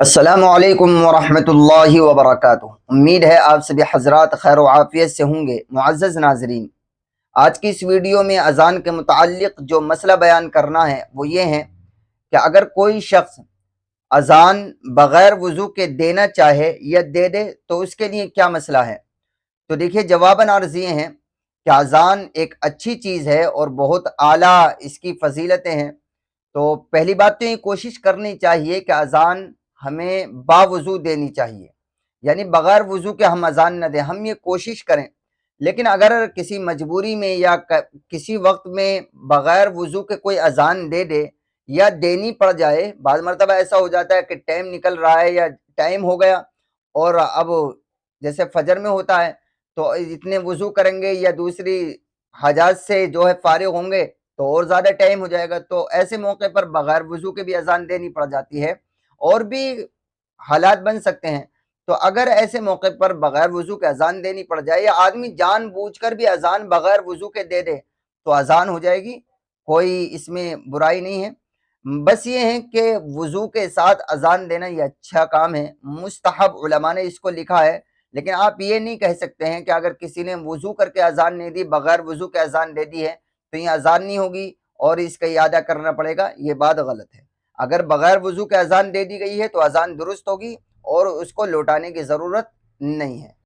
السلام علیکم ورحمۃ اللہ وبرکاتہ۔ امید ہے آپ سبھی حضرات خیر و عافیت سے ہوں گے۔ معزز ناظرین، آج کی اس ویڈیو میں اذان کے متعلق جو مسئلہ بیان کرنا ہے وہ یہ ہے کہ اگر کوئی شخص اذان بغیر وضو کے دینا چاہے یا دے دے تو اس کے لیے کیا مسئلہ ہے؟ تو دیکھیے، جواباً عرض یہ ہیں کہ اذان ایک اچھی چیز ہے اور بہت اعلیٰ اس کی فضیلتیں ہیں۔ تو پہلی بات تو یہ کوشش کرنی چاہیے کہ اذان ہمیں باوضو دینی چاہیے، یعنی بغیر وضو کے ہم اذان نہ دیں، ہم یہ کوشش کریں۔ لیکن اگر کسی مجبوری میں یا کسی وقت میں بغیر وضو کے کوئی اذان دے دے یا دینی پڑ جائے، بعض مرتبہ ایسا ہو جاتا ہے کہ ٹائم نکل رہا ہے یا ٹائم ہو گیا اور اب جیسے فجر میں ہوتا ہے تو اتنے وضو کریں گے یا دوسری حاجات سے جو ہے فارغ ہوں گے تو اور زیادہ ٹائم ہو جائے گا، تو ایسے موقع پر بغیر وضو کے بھی اذان دینی پڑ جاتی ہے اور بھی حالات بن سکتے ہیں۔ تو اگر ایسے موقع پر بغیر وضو کے اذان دینی پڑ جائے یا آدمی جان بوجھ کر بھی اذان بغیر وضو کے دے دے تو اذان ہو جائے گی، کوئی اس میں برائی نہیں ہے۔ بس یہ ہے کہ وضو کے ساتھ اذان دینا یہ اچھا کام ہے، مستحب علماء نے اس کو لکھا ہے۔ لیکن آپ یہ نہیں کہہ سکتے ہیں کہ اگر کسی نے وضو کر کے اذان نہیں دی، بغیر وضو کے اذان دے دی ہے تو یہ اذان نہیں ہوگی اور اس کا اعادہ کرنا پڑے گا، یہ بات غلط ہے۔ اگر بغیر وضو کے اذان دے دی گئی ہے تو اذان درست ہوگی اور اس کو لوٹانے کی ضرورت نہیں ہے۔